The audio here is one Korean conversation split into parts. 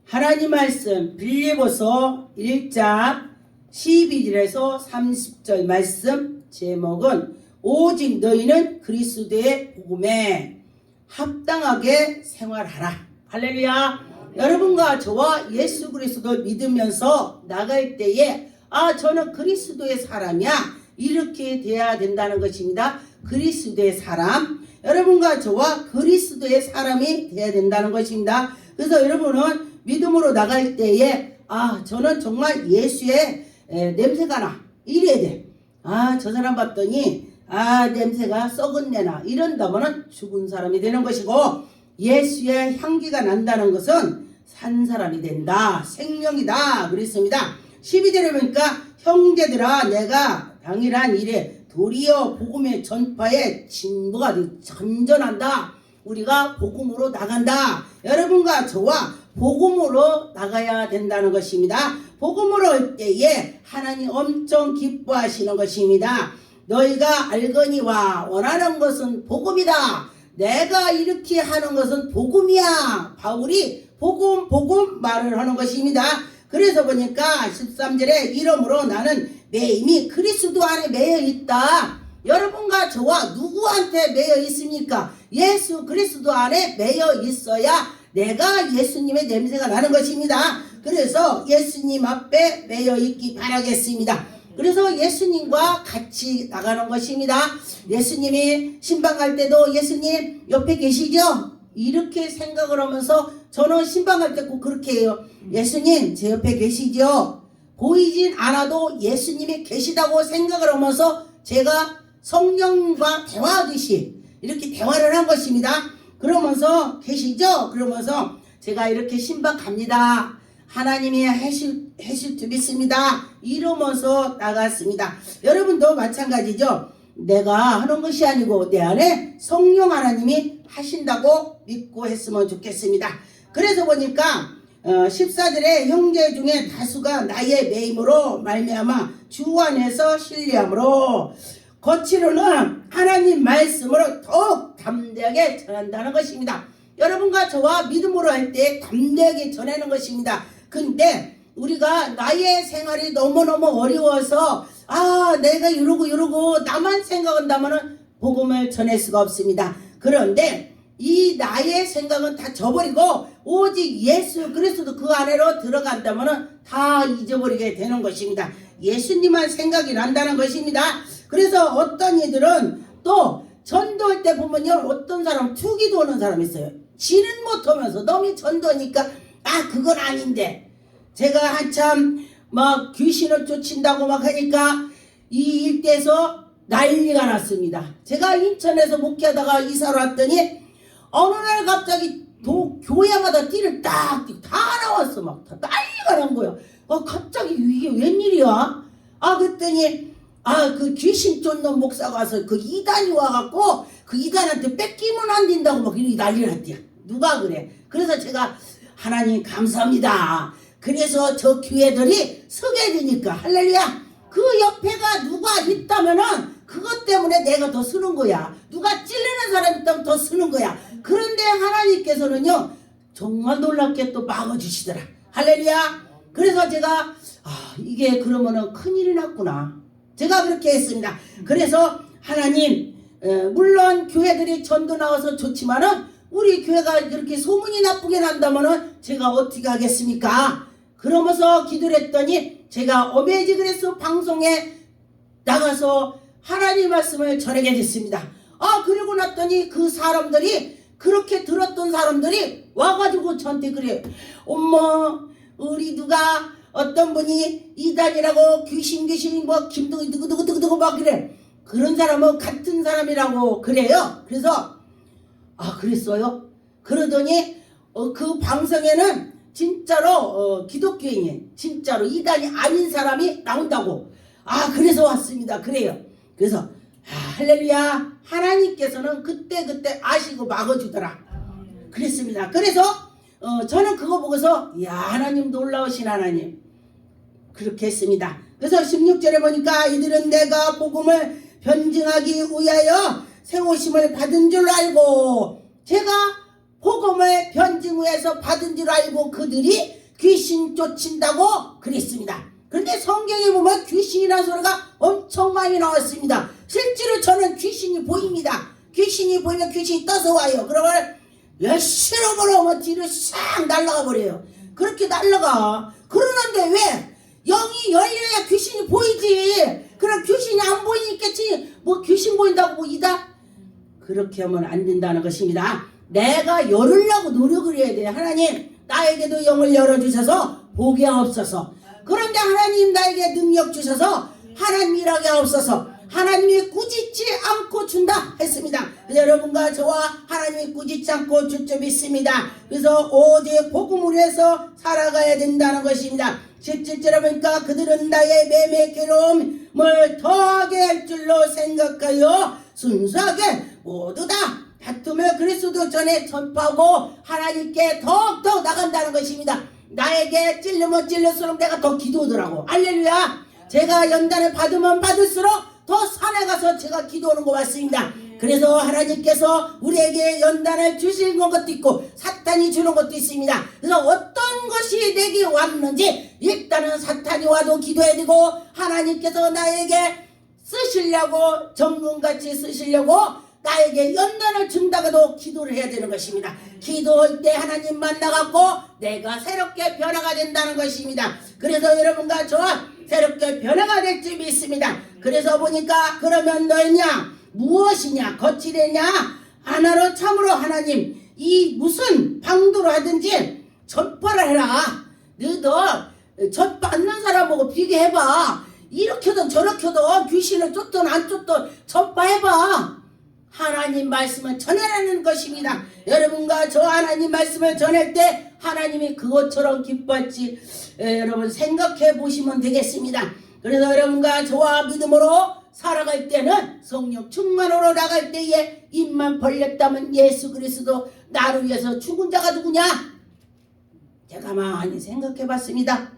하나님 말씀 빌립보서 1장 12절에서 30절 말씀 제목은 오직 너희는 그리스도의 복음에 합당하게 생활하라. 할렐루야. 여러분과 저와 예수 그리스도를 믿으면서 나갈 때에 저는 그리스도의 사람이야 이렇게 돼야 된다는 것입니다. 그리스도의 사람, 여러분과 저와 그리스도의 사람이 돼야 된다는 것입니다. 그래서 여러분은 믿음으로 나갈 때에 저는 정말 예수의 냄새가 나 이래야 돼. 저 사람 봤더니 냄새가 썩은 내나 이런다면은 죽은 사람이 되는 것이고, 예수의 향기가 난다는 것은 산 사람이 된다, 생명이다 그랬습니다. 12절에 보니까 형제들아 내가 당일한 일에 도리어 복음의 전파에 진보가 전전한다. 우리가 복음으로 나간다. 여러분과 저와 복음으로 나가야 된다는 것입니다. 복음으로 할 때에 하나님 엄청 기뻐하시는 것입니다. 너희가 알거니와 원하는 것은 복음이다. 내가 이렇게 하는 것은 복음이야. 바울이 복음 말을 하는 것입니다. 그래서 보니까 13절에 이러므로 나는 내 힘이 그리스도 안에 매여 있다. 여러분과 저와 누구한테 매여 있습니까? 예수 그리스도 안에 매여 있어야 내가 예수님의 냄새가 나는 것입니다. 그래서 예수님 앞에 매여 있기 바라겠습니다. 그래서 예수님과 같이 나가는 것입니다. 예수님이 신방 갈 때도 예수님 옆에 계시죠? 이렇게 생각을 하면서 저는 신방 갈 때 꼭 그렇게 해요. 예수님 제 옆에 계시죠? 보이진 않아도 예수님이 계시다고 생각을 하면서 제가 성령과 대화하듯이 이렇게 대화를 한 것입니다. 그러면서 계시죠? 그러면서 제가 이렇게 신방 갑니다. 하나님이 하실 줄 믿습니다. 이러면서 나갔습니다. 여러분도 마찬가지죠. 내가 하는 것이 아니고 내 안에 성령 하나님이 하신다고 믿고 했으면 좋겠습니다. 그래서 보니까 14절에 형제 중에 다수가 나의 매임으로 말미암아 주 안에서 신뢰함으로 거칠어는 하나님 말씀으로 더욱 담대하게 전한다는 것입니다. 여러분과 저와 믿음으로 할 때 담대하게 전하는 것입니다. 근데 우리가 나의 생활이 너무너무 어려워서 내가 이러고 나만 생각한다면 복음을 전할 수가 없습니다. 그런데 이 나의 생각은 다 저버리고 오직 예수 그리스도 그 안으로 들어간다면 다 잊어버리게 되는 것입니다. 예수님만 생각이 난다는 것입니다. 그래서 어떤 이들은 또 전도할 때 보면요, 어떤 사람 투기도 오는 사람이 있어요. 지는 못하면서 너무 전도하니까 그건 아닌데, 제가 한참 막 귀신을 쫓는다고 막 하니까 이 일대에서 난리가 났습니다. 제가 인천에서 목회하다가 이사를 왔더니 어느 날 갑자기 교회마다 띠를 다 나왔어. 막 다 난리가 난 거야. 갑자기 이게 웬일이야? 그랬더니 그 귀신 쫓는 목사가 와서 그 이단이 와갖고 그 이단한테 뺏기면 안 된다고 막 이렇게 난리를 했대요. 누가 그래? 그래서 제가 하나님 감사합니다. 그래서 저 교회들이 서게 되니까 할렐루야. 그 옆에가 누가 있다면은 그것 때문에 내가 더 쓰는 거야. 누가 찔리는 사람이 있다면 더 쓰는 거야. 그런데 하나님께서는요 정말 놀랍게 또 막아주시더라. 할렐루야. 그래서 제가 이게 그러면은 큰일이 났구나. 제가 그렇게 했습니다. 그래서 하나님 물론 교회들이 전도 나와서 좋지만은 우리 교회가 그렇게 소문이 나쁘게 난다면은 제가 어떻게 하겠습니까? 그러면서 기도를 했더니 제가 어메이징그레이스 방송에 나가서 하나님 말씀을 전하게 됐습니다. 그러고 났더니 그 사람들이 그렇게 들었던 사람들이 와가지고 저한테 그래요. 엄마 우리 누가 어떤 분이 이단이라고 귀신 뭐 김동희 누구 막 그래. 그런 사람은 같은 사람이라고 그래요. 그래서 그랬어요? 그러더니 그 방송에는 진짜로 기독교인이 진짜로 이단이 아닌 사람이 나온다고. 그래서 왔습니다. 그래요. 그래서 할렐루야. 하나님께서는 그때 아시고 막아주더라. 그랬습니다. 그래서 저는 그거 보고서 하나님 놀라우신 하나님 그렇게 했습니다. 그래서 16절에 보니까 이들은 내가 복음을 변증하기 위하여 세우심을 받은 줄 알고, 제가 복음을 변증후에서 받은 줄 알고 그들이 귀신 쫓는다고 그랬습니다. 그런데 성경에 보면 귀신이라는 소리가 엄청 많이 나왔습니다. 실제로 저는 귀신이 보입니다. 귀신이 보이면 귀신이 떠서 와요. 그러면 열심히 걸어오면 뒤로 싹 날아가 버려요. 그렇게 날아가. 그러는데 왜? 영이 열려야 귀신이 보이지. 그럼 귀신이 안 보이니까 뭐 귀신 보인다고 보이다? 그렇게 하면 안 된다는 것입니다. 내가 열으려고 노력을 해야 돼. 하나님 나에게도 영을 열어주셔서 보게 하옵소서. 그런데 하나님 나에게 능력 주셔서 하나님 일하게 하옵소서. 하나님이 꾸짖지 않고 준다 했습니다. 그래서 여러분과 저와 하나님이 꾸짖지 않고 줄 줄 믿습니다. 그래서 오직 복음을 위해서 살아가야 된다는 것입니다. 17절에 보니까 그들은 나의 매매 괴로움을 더하게 할 줄로 생각하여 순수하게 모두 다 다투며 그리스도 전에 전파하고 하나님께 더욱더 나간다는 것입니다. 나에게 찔르면 찔릴수록 내가 더 기도하더라고. 할렐루야. 제가 연단을 받으면 받을수록 더 산에 가서 제가 기도하는 것 같습니다. 그래서 하나님께서 우리에게 연단을 주시는 것도 있고 사탄이 주는 것도 있습니다. 그래서 어떤 것이 내게 왔는지 일단은 사탄이 와도 기도해야 되고 하나님께서 나에게 쓰시려고 전문같이 쓰시려고 나에게 연단을 준다고도 기도를 해야 되는 것입니다. 기도할 때 하나님 만나갖고 내가 새롭게 변화가 된다는 것입니다. 그래서 여러분과 저와 새롭게 변화가 될 줄 믿습니다. 그래서 보니까 그러면 너희냐 무엇이냐 거칠애냐 하나로 참으로 하나님 이 무슨 방도로 하든지 전파를 해라. 너희들 전파 않는 사람하고 비교해봐. 이렇게든 저렇게든 귀신을 쫓든 안 쫓든 전파해봐. 하나님 말씀을 전해라는 것입니다. 여러분과 저 하나님 말씀을 전할 때 하나님이 그것처럼 기뻐할지 여러분 생각해 보시면 되겠습니다. 그래서 여러분과 저와 믿음으로 살아갈 때는 성령 충만으로 나갈 때에 입만 벌렸다면 예수 그리스도 나를 위해서 죽은 자가 누구냐? 제가 많이 생각해 봤습니다.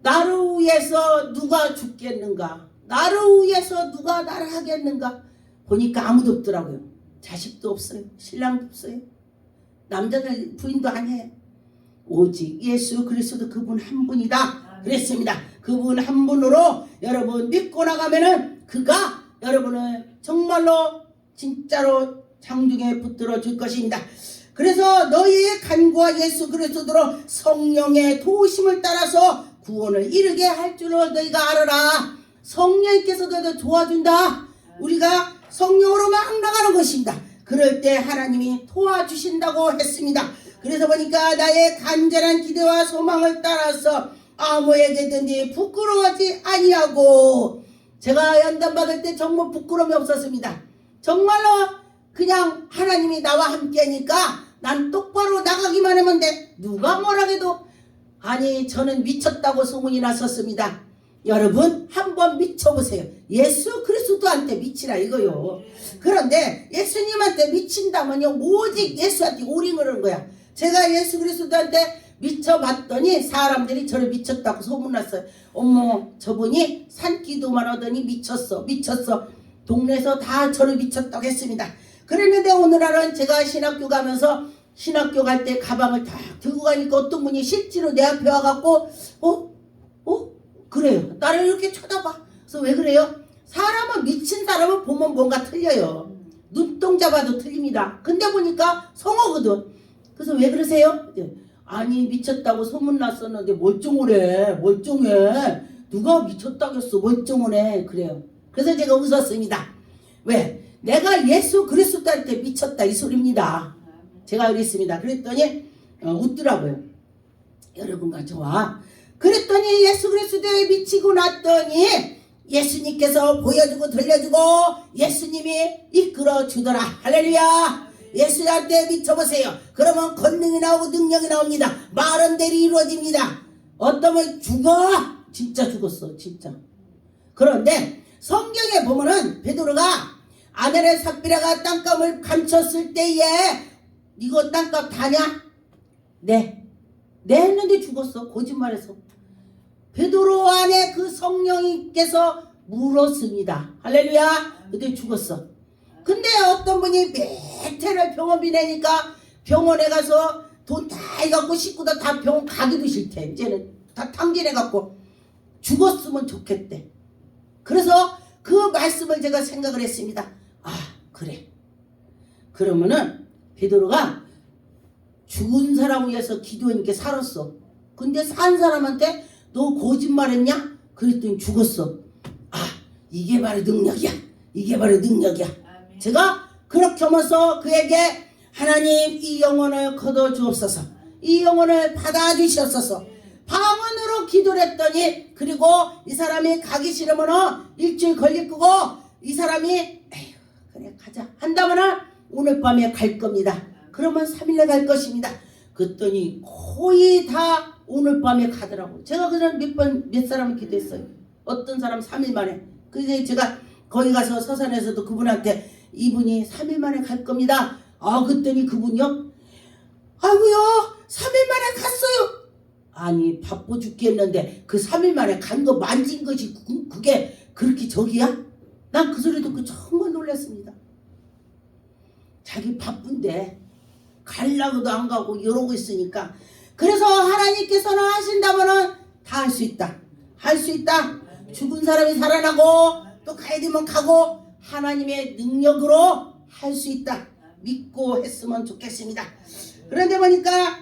나를 위해서 누가 죽겠는가? 나를 위해서 누가 나를 하겠는가? 보니까 아무도 없더라고요. 자식도 없어요. 신랑도 없어요. 남자들 부인도 아니에요. 오직 예수 그리스도 그분 한 분이다 그랬습니다. 그분 한 분으로 여러분 믿고 나가면은 그가 여러분을 정말로 진짜로 장중에 붙들어 줄 것입니다. 그래서 너희의 간구와 예수 그리스도로 성령의 도우심을 따라서 구원을 이루게 할 줄을 너희가 알아라. 성령께서 너희를 도와준다. 우리가 성령으로 막 나가는 것입니다. 그럴 때 하나님이 도와주신다고 했습니다. 그래서 보니까 나의 간절한 기대와 소망을 따라서 아무에게든지 부끄러워하지 아니하고 제가 연단 받을 때 정말 부끄러움이 없었습니다. 정말로 그냥 하나님이 나와 함께하니까 난 똑바로 나가기만 하면 돼. 누가 뭐라 해도 아니 저는 미쳤다고 소문이 났었습니다. 여러분 한번 미쳐보세요. 예수 그리스도한테 미치라 이거요. 그런데 예수님한테 미친다면요 오직 예수한테 오링하는 거야. 제가 예수 그리스도한테 미쳐봤더니 사람들이 저를 미쳤다고 소문났어요. 어머 저분이 산기도만 하더니 미쳤어. 동네에서 다 저를 미쳤다고 했습니다. 그랬는데 오늘날은 제가 신학교 가면서 신학교 갈 때 가방을 다 들고 가니까 어떤 분이 실제로 내 앞에 와갖고 그래요. 나를 이렇게 쳐다봐. 그래서 왜 그래요? 사람은 미친 사람을 보면 뭔가 틀려요. 눈동자 봐도 틀립니다. 근데 보니까 성어거든. 그래서 왜 그러세요? 아니 미쳤다고 소문났었는데 멀쩡해. 누가 미쳤다고 했어. 멀쩡하네. 그래요. 그래서 제가 웃었습니다. 왜? 내가 예수 그리스도한테 미쳤다 이 소리입니다. 제가 그랬습니다. 그랬더니 웃더라고요. 여러분과 저와. 그랬더니 예수 그리스도에 미치고 났더니 예수님께서 보여주고 들려주고 예수님이 이끌어 주더라. 할렐루야. 예수한테 미쳐보세요. 그러면 권능이 나오고 능력이 나옵니다. 말은 대로 이루어집니다. 어떤 분 죽어? 진짜 죽었어. 진짜. 그런데 성경에 보면은 베드로가 아내의 삽비라가 땅값을 감췄을 때에 이거 땅값 다냐? 네 했는데 죽었어. 거짓말해서. 베드로 안에 그 성령님께서 물었습니다. 할렐루야. 근데 죽었어. 근데 어떤 분이 몇 해를 병원비 내니까 병원에 가서 돈 다 해갖고 식구들 다 병원 가기도 싫대. 이제는 다 탕진해갖고 죽었으면 좋겠대. 그래서 그 말씀을 제가 생각을 했습니다. 아, 그래. 그러면은 베드로가 죽은 사람 위해서 기도하니까 살았어. 근데 산 사람한테 너 거짓말했냐? 그랬더니 죽었어. 아, 이게 바로 능력이야. 이게 바로 능력이야. 아멘. 제가 그렇게 하면서 그에게 하나님 이 영혼을 거둬 주옵소서. 이 영혼을 받아주시옵소서. 방언으로 기도를 했더니 그리고 이 사람이 가기 싫으면 일주일 걸릴 거고 이 사람이 에휴 그래 가자 한다면은 오늘 밤에 갈 겁니다. 그러면 3일에 갈 것입니다. 그랬더니 거의 다 오늘 밤에 가더라고요. 제가 그냥 몇 사람을 기도했어요. 어떤 사람 3일 만에. 그래서 제가 거기 가서 서산에서도 그분한테 이분이 3일 만에 갈 겁니다. 아, 그랬더니 그분이요? 아이고요 3일 만에 갔어요. 아니 바빠 죽겠는데 그 3일 만에 간 거 만진 것이 그게 그렇게 적이야? 난 그 소리 듣고 정말 놀랐습니다. 자기 바쁜데 가려고도 안 가고 이러고 있으니까. 그래서 하나님께서는 하신다면은 다 할 수 있다. 할 수 있다. 죽은 사람이 살아나고 또 가야 되면 가고 하나님의 능력으로 할 수 있다. 믿고 했으면 좋겠습니다. 그런데 보니까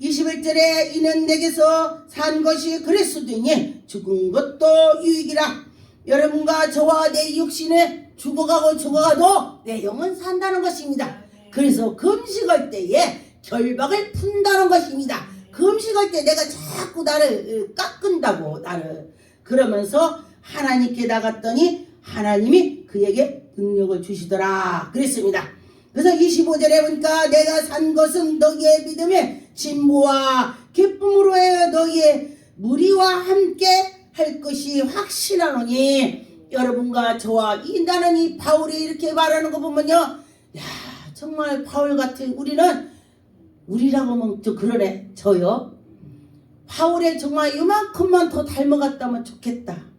21절에 이는 내게서 산 것이 그리스도이니 죽은 것도 유익이라. 여러분과 저와 내 육신에 죽어가도 내 영은 산다는 것입니다. 그래서 금식할 때에 결박을 푼다는 것입니다. 금식할 때 내가 자꾸 나를 깎은다고 나를 그러면서 하나님께 나갔더니 하나님이 그에게 능력을 주시더라 그랬습니다. 그래서 25절에 보니까 내가 산 것은 너희의 믿음의 진보와 기쁨으로 해 너희의 무리와 함께 할 것이 확실하노니. 여러분과 저와 나는 이 바울이 이렇게 말하는 거 보면요, 야 정말 바울 같은 우리라고 하면 좀 그러네. 저요 바울의 정말 이만큼만 더 닮아갔다면 좋겠다.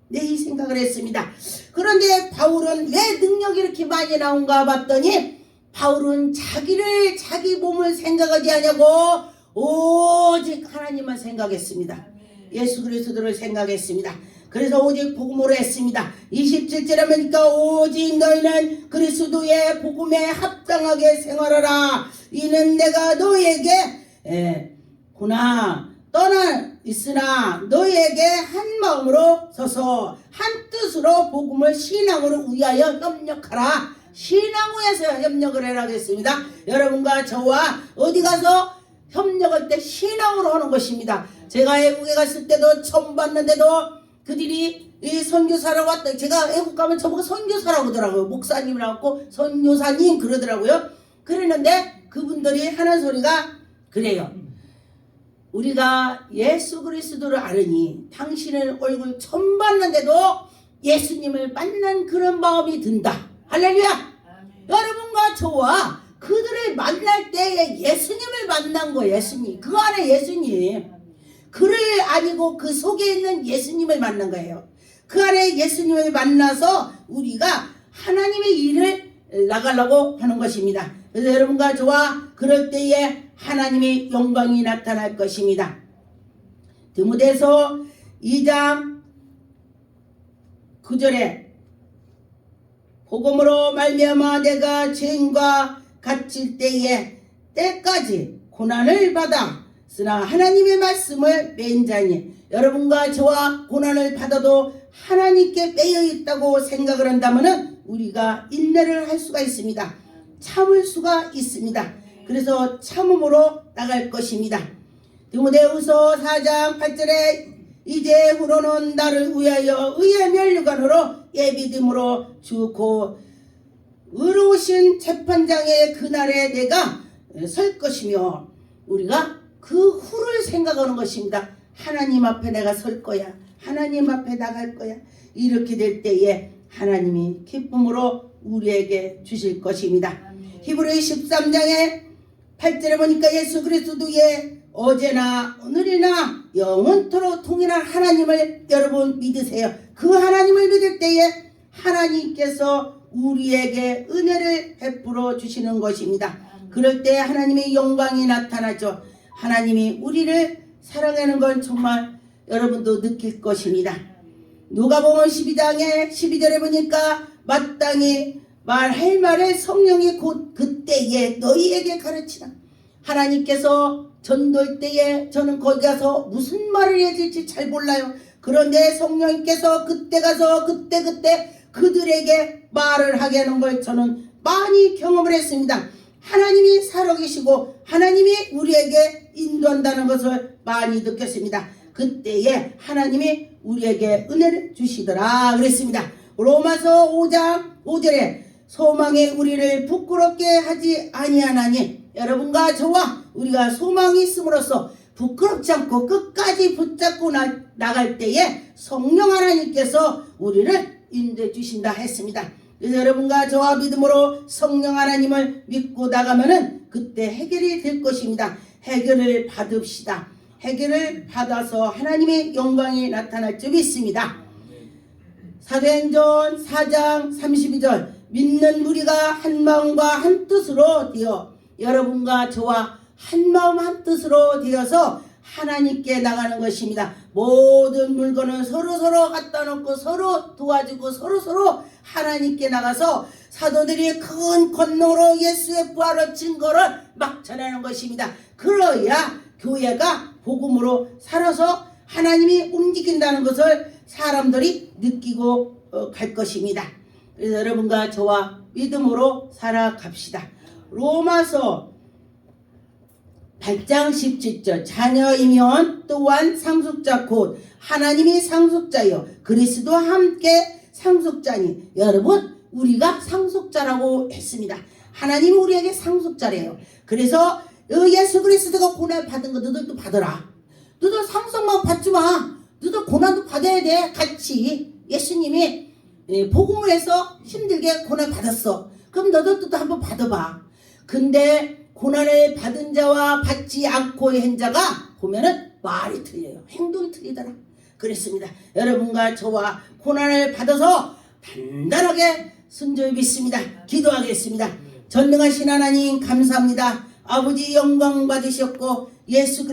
네, 이 생각을 했습니다. 그런데 바울은 왜 능력이 이렇게 많이 나온가 봤더니 바울은 자기 몸을 생각하지 않냐고 오직 하나님만 생각했습니다. 예수 그리스도를 생각했습니다. 그래서 오직 복음으로 했습니다. 27절에 보니까 오직 너희는 그리스도의 복음에 합당하게 생활하라. 이는 내가 너희에게 떠나 있으나 너희에게 한 마음으로 서서 한 뜻으로 복음을 신앙으로 위하여 협력하라. 신앙 위해서 협력을 해라고 했습니다. 여러분과 저와 어디 가서 협력할 때 신앙으로 하는 것입니다. 제가 외국에 갔을 때도 처음 봤는데도 그들이 이 선교사라고 왔다. 제가 외국 가면 저보고 선교사라고 하더라고요. 목사님이라고 선교사님 그러더라고요. 그랬는데 그분들이 하는 소리가 그래요. 우리가 예수 그리스도를 아느니 당신의 얼굴 처음 봤는데도 예수님을 만난 그런 마음이 든다. 할렐루야. 아멘. 여러분과 저와 그들을 만날 때에 예수님을 만난 거예요. 예수님. 그 안에 예수님. 그를 아니고 그 속에 있는 예수님을 만난 거예요. 그 안에 예수님을 만나서 우리가 하나님의 일을 나가려고 하는 것입니다. 그래서 여러분과 저와 그럴 때에 하나님의 영광이 나타날 것입니다. 디모데서 2장 9절에 복음으로 말미암아 내가 죄인과 갇힐 때까지 고난을 받아 쓰나 하나님의 말씀을 맨 자니. 여러분과 저와 고난을 받아도 하나님께 빼여 있다고 생각을 한다면 우리가 인내를 할 수가 있습니다. 참을 수가 있습니다. 그래서 참음으로 나갈 것입니다. 디모데후서 4장 8절에 이제 후로는 나를 위하여 의의 면류관으로 예비됨으로 주고 의로우신 재판장의 그날에 내가 설 것이며. 우리가 그 후를 생각하는 것입니다. 하나님 앞에 내가 설 거야. 하나님 앞에 나갈 거야. 이렇게 될 때에 하나님이 기쁨으로 우리에게 주실 것입니다. 히브리 13장에 8절에 보니까 예수 그리스도의 어제나 오늘이나 영원토록 통일한 하나님을 여러분 믿으세요. 그 하나님을 믿을 때에 하나님께서 우리에게 은혜를 베풀어 주시는 것입니다. 그럴 때 하나님의 영광이 나타나죠. 하나님이 우리를 사랑하는 건 정말 여러분도 느낄 것입니다. 누가복음 12장에 12절에 보니까 마땅히 말할 말을 성령이 곧 그때에 너희에게 가르치라. 하나님께서 전도할 때에 저는 거기 가서 무슨 말을 해야 될지 잘 몰라요. 그런데 성령님께서 그때 가서 그때 그들에게 말을 하게 하는 걸 저는 많이 경험을 했습니다. 하나님이 살아계시고 하나님이 우리에게 인도한다는 것을 많이 느꼈습니다. 그때에 하나님이 우리에게 은혜를 주시더라 그랬습니다. 로마서 5장 5절에 소망에 우리를 부끄럽게 하지 아니하나니, 여러분과 저와 우리가 소망이 있음으로써 부끄럽지 않고 끝까지 붙잡고 나갈 때에 성령 하나님께서 우리를 인도해 주신다 했습니다. 그래서 여러분과 저와 믿음으로 성령 하나님을 믿고 나가면은 그때 해결이 될 것입니다. 해결을 받읍시다. 해결을 받아서 하나님의 영광이 나타날 줄 믿습니다. 사도행전 4장 32절 믿는 무리가 한 마음과 한 뜻으로 되어, 여러분과 저와 한 마음 한 뜻으로 되어서 하나님께 나가는 것입니다. 모든 물건을 서로 갖다 놓고 서로 도와주고 서로 하나님께 나가서 사도들이 큰 권능으로 예수의 부활의 증거를 막 전하는 것입니다. 그러야 교회가 복음으로 살아서 하나님이 움직인다는 것을 사람들이 느끼고 갈 것입니다. 그래서 여러분과 저와 믿음으로 살아갑시다. 로마서 8장 17절 자녀이면 또한 상속자 곧 하나님이 상속자여 그리스도와 함께 상속자니, 여러분 우리가 상속자라고 했습니다. 하나님이 우리에게 상속자래요. 그래서 예수 그리스도가 고난 받은 거 너들도 받아라. 너도 상속만 받지 마. 너도 고난도 받아야 돼. 같이 예수님이 복음을 해서 힘들게 고난 받았어. 그럼 너도 또 한번 받아봐. 근데 고난을 받은 자와 받지 않고 한 자가 보면은 말이 틀려요. 행동이 틀리더라. 그랬습니다. 여러분과 저와 고난을 받아서 단단하게 순종히 믿습니다. 기도하겠습니다. 전능하신 하나님 감사합니다. 아버지 영광 받으셨고 예수